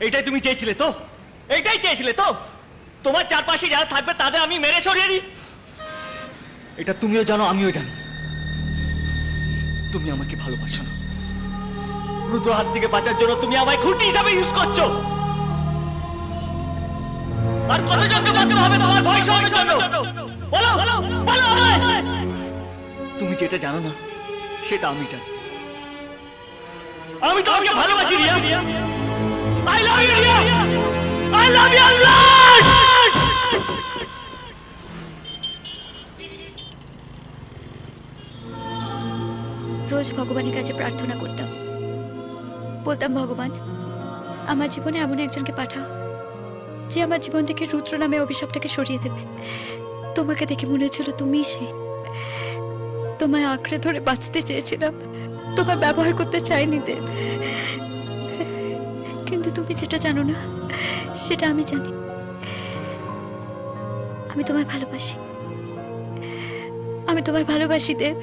এইটাই তুমি চেয়েছিলে তো? এইটাই চেয়েছিলে তো? তোমার চারপাশে যারা থাকবে তাদের আমি মেরে সরিয়ে দিই? এটা তুমিও জানো, আমিও জানি। তুমি আমাকে ভালোবাসো না। রুদ্র হাত থেকে বাঁচার জন্য তুমি আমায় খুঁটি হিসাবে ইউজ করছো। আর কতজনকে বাঁচতে হবে তোমার ভয় সহানোর জন্য? বলো বলো বলো আমায়। তুমি যেটা জানো না সেটা আমি জানি। আমি তোমাকে ভালোবাসি Riya. I love you Riya. I love you Allah. রোজ ভগবানের কাছে প্রার্থনা করতাম, বলতাম ভগবান আমার জীবনে এমন একজনকে পাঠাও যে আমার জীবন থেকে রুদ্র নামে অভিশাপটাকে সরিয়ে দেবে। তোমাকে দেখে মনে হচ্ছিল তুমি সে। তোমায় আঁকড়ে ধরে বাঁচতে চেয়েছিলাম, তোমায় ব্যবহার করতে চাইনি দেব। কিন্তু তুমি যেটা জানো না সেটা আমি জানি। আমি তোমায় ভালোবাসি, আমি তোমায় ভালোবাসি দেব।